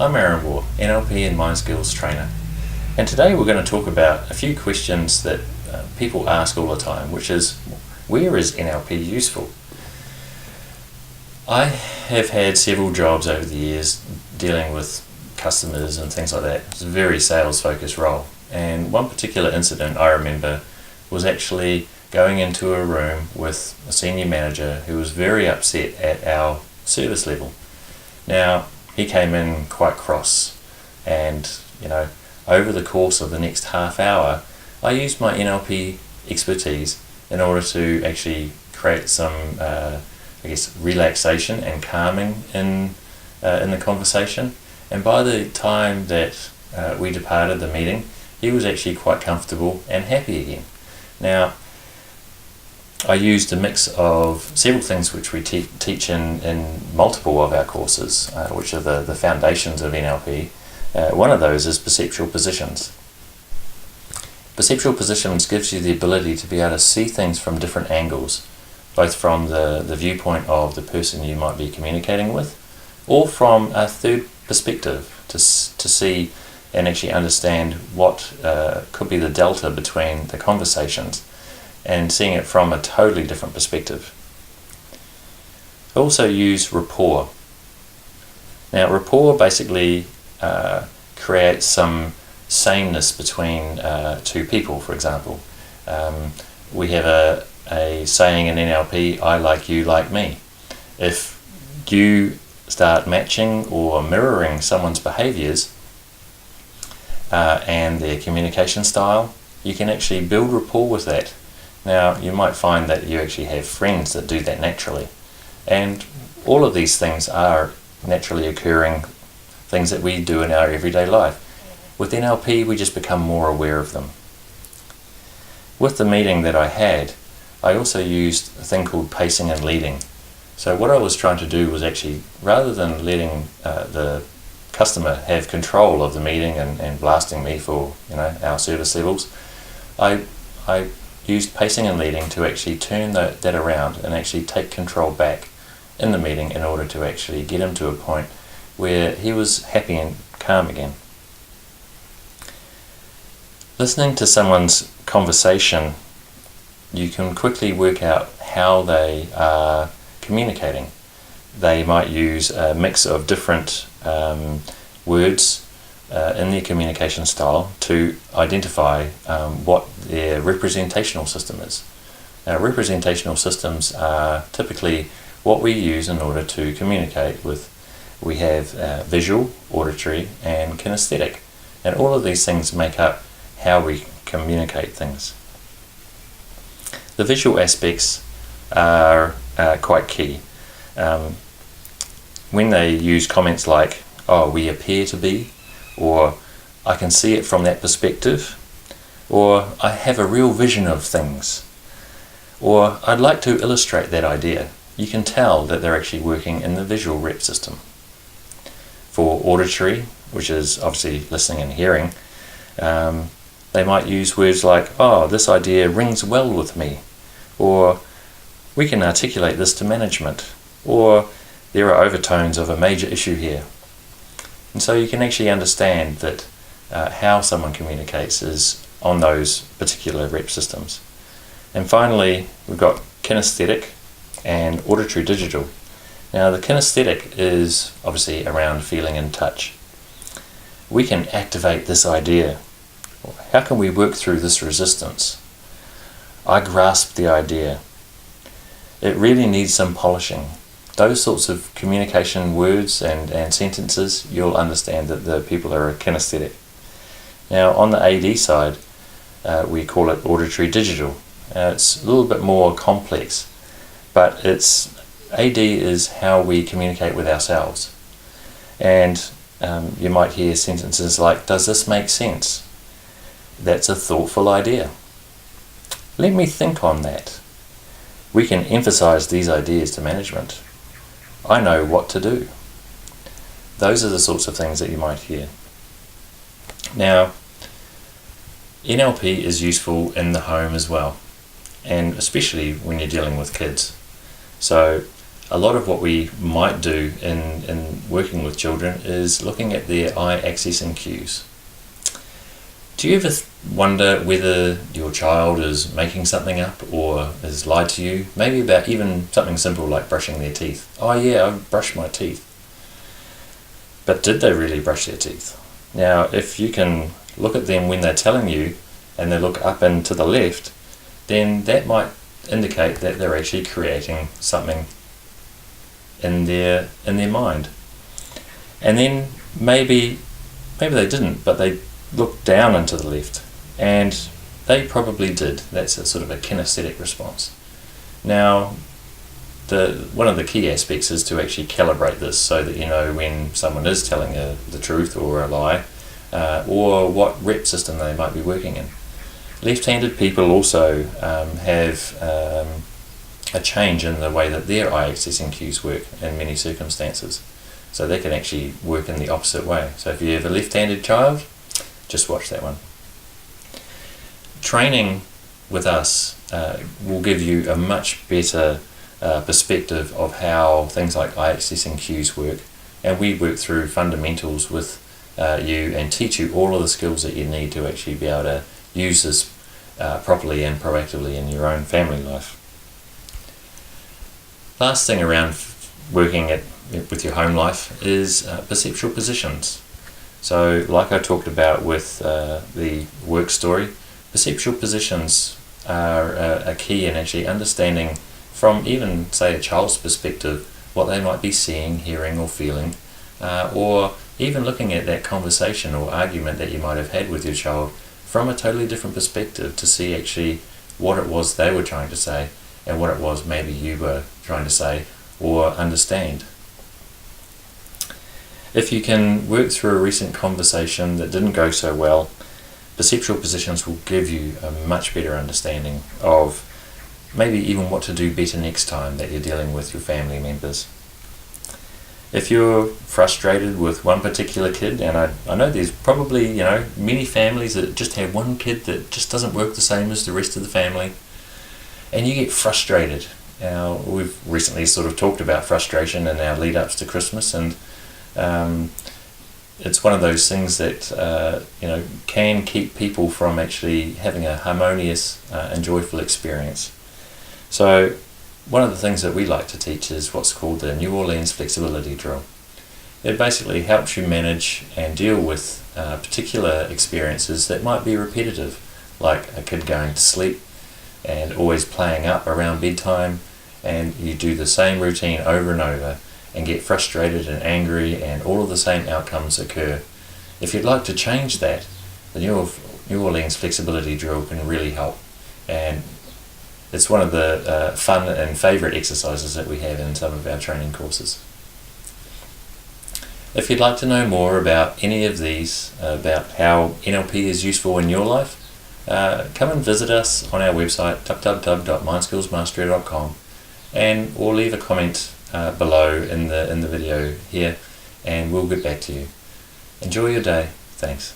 I'm Aaron Waugh, NLP and Mind Skills trainer, and today we're going to talk about a few questions that people ask all the time, which is, where is NLP useful? I have had several jobs over the years dealing with customers and things like that. It's a very sales focused role, and one particular incident I remember was actually going into a room with a senior manager who was very upset at our service level. Now, he came in quite cross, and over the course of the next half hour I used my NLP expertise in order to actually create some relaxation and calming in the conversation. And by the time that we departed the meeting, he was actually quite comfortable and happy again. Now, I used a mix of several things which we teach in multiple of our courses, which are the foundations of NLP. One of those is perceptual positions. Perceptual positions gives you the ability to be able to see things from different angles, both from the viewpoint of the person you might be communicating with, or from a third perspective to see and actually understand what could be the delta between the conversations, and seeing it from a totally different perspective. I also use rapport. Now, rapport basically creates some sameness between two people, for example. We have a saying in NLP, I like you, like me. If you start matching or mirroring someone's behaviours and their communication style, you can actually build rapport with that. Now, you might find that you actually have friends that do that naturally, and all of these things are naturally occurring things that we do in our everyday life. With NLP, we just become more aware of them. With the meeting that I had, I also used a thing called pacing and leading. So what I was trying to do was actually, rather than letting the customer have control of the meeting and blasting me for our service levels, I used pacing and leading to actually turn that around and actually take control back in the meeting in order to actually get him to a point where he was happy and calm again. Listening to someone's conversation, you can quickly work out how they are communicating. They might use a mix of different words in their communication style to identify what their representational system is. Now, representational systems are typically what we use in order to communicate with. We have visual, auditory, and kinesthetic, and all of these things make up how we communicate things. The visual aspects are quite key. When they use comments like, oh, we appear to be, or I can see it from that perspective, or I have a real vision of things, or I'd like to illustrate that idea, you can tell that they're actually working in the visual rep system. For auditory, which is obviously listening and hearing, they might use words like, oh, this idea rings well with me, or we can articulate this to management, or there are overtones of a major issue here. And so you can actually understand that how someone communicates is on those particular rep systems. And finally, we've got kinesthetic and auditory digital. Now, the kinesthetic is obviously around feeling and touch. We can activate this idea. How can we work through this resistance? I grasp the idea. It really needs some polishing. Those sorts of communication words and sentences, you'll understand that the people are kinesthetic. Now, on the AD side, we call it auditory digital. It's a little bit more complex, but AD is how we communicate with ourselves. And you might hear sentences like, does this make sense? That's a thoughtful idea. Let me think on that. We can emphasize these ideas to management. I know what to do. Those are the sorts of things that you might hear. Now, NLP is useful in the home as well, and especially when you're dealing with kids. So a lot of what we might do in working with children is looking at their eye accessing cues. Do you ever wonder whether your child is making something up or has lied to you? Maybe about even something simple like brushing their teeth. Oh yeah, I brushed my teeth. But did they really brush their teeth? Now, if you can look at them when they're telling you and they look up and to the left, then that might indicate that they're actually creating something in their mind. And then maybe they didn't, but they looked down and to the left, and they probably did. That's a sort of a kinesthetic response. Now, one of the key aspects is to actually calibrate this so that you know when someone is telling the truth or a lie, or what rep system they might be working in. Left-handed people also have a change in the way that their eye accessing cues work in many circumstances. So they can actually work in the opposite way. So if you have a left-handed child, just watch that one. Training with us will give you a much better perspective of how things like eye accessing cues work, and we work through fundamentals with you and teach you all of the skills that you need to actually be able to use this properly and proactively in your own family life. Last thing around working with your home life is perceptual positions. So like I talked about with the work story, perceptual positions are a key in actually understanding from even, say, a child's perspective what they might be seeing, hearing or feeling, or even looking at that conversation or argument that you might have had with your child from a totally different perspective to see actually what it was they were trying to say and what it was maybe you were trying to say or understand. If you can work through a recent conversation that didn't go so well, perceptual positions will give you a much better understanding of maybe even what to do better next time that you're dealing with your family members. If you're frustrated with one particular kid, and I know there's probably many families that just have one kid that just doesn't work the same as the rest of the family, and you get frustrated. Now, we've recently sort of talked about frustration in our lead-ups to Christmas, and it's one of those things that can keep people from actually having a harmonious and joyful experience. So one of the things that we like to teach is what's called the New Orleans flexibility drill. It basically helps you manage and deal with particular experiences that might be repetitive, like a kid going to sleep and always playing up around bedtime, and you do the same routine over and over and get frustrated and angry and all of the same outcomes occur. If you'd like to change that, the New Orleans flexibility drill can really help, and it's one of the fun and favourite exercises that we have in some of our training courses. If you'd like to know more about any of these, about how NLP is useful in your life, come and visit us on our website www.mindskillsmastery.com, and or leave a comment below in the video here, and we'll get back to you. Enjoy your day. Thanks.